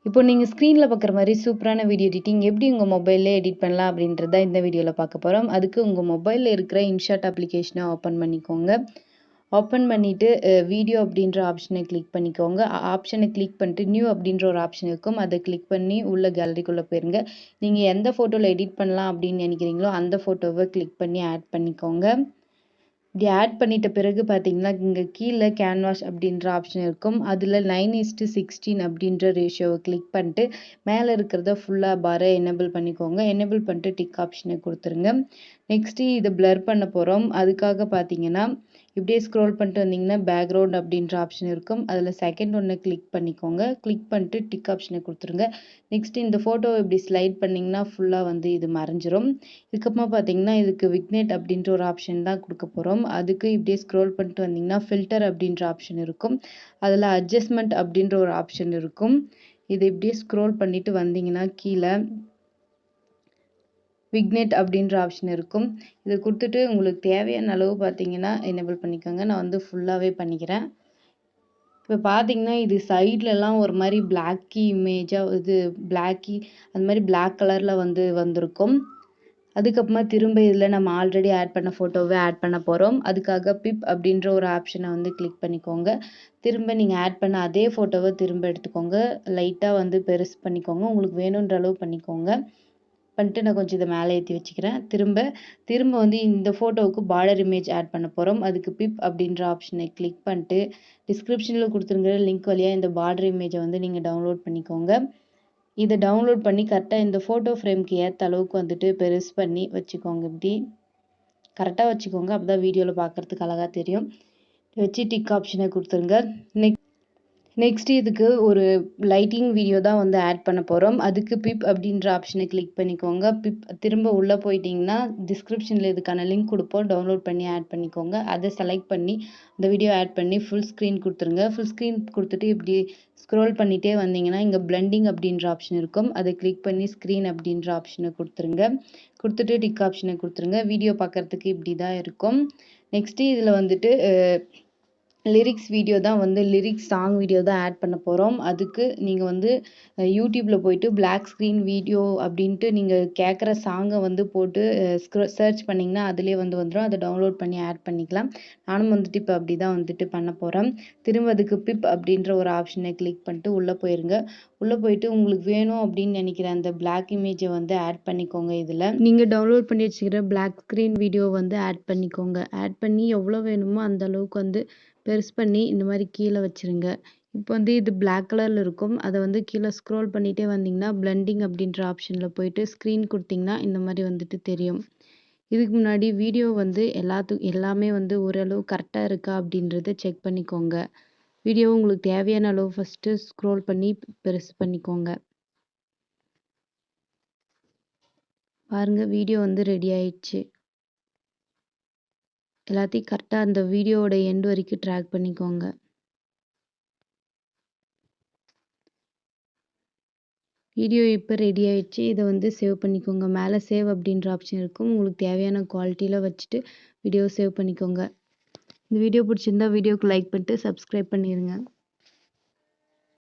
இப்போ நீங்க ஸ்க்ரீன்ல பார்க்குற மாரி சூப்பரான வீடியோ எடிட்டிங் எப்படி உங்க மொபைல்லே எடிட் பண்ணலாம் அப்படின்றத இந்த வீடியோல பார்க்க போறோம். அதுக்கு உங்க மொபைல்ல இருக்கிற InShot அப்ளிகேஷன ஓப்பன் பண்ணிக்கோங்க. ஓப்பன் பண்ணிட்டு வீடியோ அப்படின்ற ஆப்ஷனை கிளிக் பண்ணிக்கோங்க. ஆப்ஷனை கிளிக் பண்ணிட்டு நியூ அப்படின்ற ஒரு ஆப்ஷன் இருக்கும். அதை கிளிக் பண்ணி உள்ள கேலரிக்குள்ள போயிருங்க. நீங்க எந்த ஃபோட்டோல எடிட் பண்ணலாம் அப்படின்னு நினைக்கிறீங்களோ அந்த ஃபோட்டோவை கிளிக் பண்ணி ஆட் பண்ணிக்கோங்க. இப்படி ஆட் பண்ணிட்ட பிறகு பார்த்தீங்கன்னா, இங்க கீழ கேன்வாஸ் அப்படின்ற ஆப்ஷன் இருக்கும். அதில 9:16 அப்படின்ற ரேஷியோவை கிளிக் பண்ணிட்டு, மேலே இருக்கிறத ஃபுல்லா பாரை எனேபிள் பண்ணிக்கோங்க. எனேபிள் பண்ணிட்டு டிக் ஆப்ஷனை கொடுத்துருங்க. நெக்ஸ்ட்டு இதை பிளர் பண்ண போறோம். அதுக்காக பார்த்தீங்கன்னா, இப்படியே ஸ்க்ரோல் பண்ணிட்டு வந்தீங்கன்னா, பேக்ரவுண்ட் அப்படின்ற ஆப்ஷன் இருக்கும். அதில் செகண்ட் ஒன்னை கிளிக் பண்ணிக்கோங்க. கிளிக் பண்ணிட்டு டிக் ஆப்ஷனை கொடுத்துருங்க. நெக்ஸ்ட் இந்த ஃபோட்டோவை இப்படி ஸ்லைட் பண்ணிங்கன்னா ஃபுல்லாக வந்து இது மறைஞ்சிரும். இதுக்கப்புறமா பார்த்தீங்கன்னா, இதுக்கு விக்னேட் அப்படின்ற ஒரு ஆப்ஷன் தான் கொடுக்க போகிறோம். அதுக்கு இப்படியே ஸ்க்ரோல் பண்ணிட்டு வந்தீங்கன்னா, ஃபில்டர் அப்படின்ற ஆப்ஷன் இருக்கும். அதில் அட்ஜஸ்ட்மெண்ட் அப்படின்ற ஒரு ஆப்ஷன் இருக்கும். இது இப்படியே ஸ்க்ரோல் பண்ணிட்டு வந்தீங்கன்னா கீழே விக்னேட் அப்படின்ற ஆப்ஷன் இருக்கும். இதை கொடுத்துட்டு உங்களுக்கு தேவையான அளவு பார்த்தீங்கன்னா எனேபிள் பண்ணிக்கோங்க. நான் வந்து ஃபுல்லாகவே பண்ணிக்கிறேன். இப்போ பார்த்தீங்கன்னா, இது சைட்லலாம் ஒரு மாதிரி பிளாக்கி இமேஜாக இது பிளாக்கி அந்த மாதிரி பிளாக் கலரில் வந்து வந்திருக்கும். அதுக்கப்புறமா திரும்ப இதில் நம்ம ஆல்ரெடி ஆட் பண்ண ஃபோட்டோவை ஆட் பண்ண போகிறோம். அதுக்காக பிப் அப்படின்ற ஒரு ஆப்ஷனை வந்து கிளிக் பண்ணிக்கோங்க. திரும்ப நீங்கள் ஆட் பண்ண அதே ஃபோட்டோவை திரும்ப எடுத்துக்கோங்க. லைட்டாக வந்து பெருசு பண்ணிக்கோங்க. உங்களுக்கு வேணுன்ற அளவு பண்ணிக்கோங்க. பண்ணிட்டு நான் கொஞ்சம் இதை மேலே ஏற்றி வச்சுக்கிறேன். திரும்ப வந்து இந்த ஃபோட்டோவுக்கு பார்டர் இமேஜ் ஆட் பண்ண போகிறோம். அதுக்கு பிப் அப்படின்ற ஆப்ஷனை கிளிக் பண்ணிட்டு டிஸ்கிரிப்ஷனில் கொடுத்துருங்கிற லிங்க் வழியாக இந்த பார்டர் இமேஜை வந்து நீங்கள் டவுன்லோட் பண்ணிக்கோங்க. இதை டவுன்லோட் பண்ணி கரெக்டாக இந்த ஃபோட்டோ ஃப்ரேம்க்கு ஏற்ற அளவுக்கு வந்துட்டு பெருசு பண்ணி வச்சுக்கோங்க. இப்படி கரெக்டாக வச்சுக்கோங்க. அப்போ தான் வீடியோவில் பார்க்குறதுக்கு அழகாக தெரியும். வச்சு டிக் ஆப்ஷனை கொடுத்துருங்க. நெக்ஸ்ட் இதுக்கு ஒரு லைட்டிங் வீடியோ தான் வந்து ஆட் பண்ண போகிறோம். அதுக்கு பிப் அப்படின்ற ஆப்ஷனை கிளிக் பண்ணிக்கோங்க. திரும்ப உள்ளே போயிட்டீங்கன்னா டிஸ்கிரிப்ஷனில் இதுக்கான லிங்க் கொடுப்போம். டவுன்லோட் பண்ணி ஆட் பண்ணிக்கோங்க. அதை செலக்ட் பண்ணி அந்த வீடியோ ஆட் பண்ணி ஃபுல் ஸ்க்ரீன் கொடுத்துருங்க. ஃபுல் ஸ்க்ரீன் கொடுத்துட்டு இப்படி ஸ்க்ரோல் பண்ணிகிட்டே வந்தீங்கன்னா இங்கே பிளெண்டிங் அப்படின்ற ஆப்ஷன் இருக்கும். அதை கிளிக் பண்ணி ஸ்க்ரீன் அப்படின்ற ஆப்ஷனை கொடுத்துருங்க. கொடுத்துட்டு டிக் ஆப்ஷனை கொடுத்துருங்க. வீடியோ பார்க்குறதுக்கு இப்படி தான் இருக்கும். நெக்ஸ்ட்டு இதில் வந்துட்டு லிரிக்ஸ் வீடியோ தான் வந்து லிரிக்ஸ் சாங் வீடியோ தான் ஆட் பண்ண போகிறோம். அதுக்கு நீங்கள் வந்து யூடியூப்பில் போயிட்டு பிளாக் ஸ்க்ரீன் வீடியோ அப்படின்ட்டு நீங்கள் கேட்குற சாங்கை வந்து போட்டு சர்ச் பண்ணிங்கன்னா அதிலே வந்து வந்துடும். அதை டவுன்லோட் பண்ணி ஆட் பண்ணிக்கலாம். நானும் வந்துட்டு இப்போ அப்படி தான் வந்துட்டு பண்ண போகிறேன். திரும்ப அதுக்கு பிப் அப்படின்ற ஒரு ஆப்ஷனை கிளிக் பண்ணிட்டு உள்ளே போயிருங்க. உள்ளே போயிட்டு உங்களுக்கு வேணும் அப்படின்னு நினைக்கிற அந்த பிளாக் இமேஜை வந்து ஆட் பண்ணிக்கோங்க. இதில் நீங்கள் டவுன்லோட் பண்ணி வச்சுக்கிற பிளாக் ஸ்க்ரீன் வீடியோ வந்து ஆட் பண்ணிக்கோங்க. ஆட் பண்ணி எவ்வளோ வேணுமோ அந்த அளவுக்கு வந்து பெருசு பண்ணி இந்த மாதிரி கீழே வச்சுருங்க. இப்போ வந்து இது பிளாக் கலரில் இருக்கும். அதை வந்து கீழே ஸ்க்ரோல் பண்ணிகிட்டே வந்தீங்கன்னா பிளெண்டிங் அப்படின்ற ஆப்ஷனில் போயிட்டு ஸ்க்ரீன் கொடுத்தீங்கன்னா இந்த மாதிரி வந்துட்டு தெரியும். இதுக்கு முன்னாடி வீடியோ வந்து எல்லாமே வந்து ஓரளவு கரெக்டாக இருக்கா அப்படின்றத செக் பண்ணிக்கோங்க. வீடியோ உங்களுக்கு தேவையான அளவு ஃபஸ்ட்டு ஸ்க்ரோல் பண்ணி பெருசு பண்ணிக்கோங்க. பாருங்கள், வீடியோ வந்து ரெடி ஆயிடுச்சு. எல்லாத்தையும் கரெக்டாக அந்த வீடியோவோட எண்ட் வரைக்கும் ட்ராக் பண்ணிக்கோங்க. வீடியோ இப்போ ரெடி ஆயிடுச்சு. இதை வந்து சேவ் பண்ணிக்கோங்க. மேலே சேவ் அப்படின்ற ஆப்ஷன் இருக்கும். உங்களுக்கு தேவையான குவாலிட்டியில் வச்சுட்டு வீடியோ சேவ் பண்ணிக்கோங்க. இந்த வீடியோ பிடிச்சிருந்தா வீடியோக்கு லைக் பண்ணிட்டு சப்ஸ்கிரைப் பண்ணிடுங்க.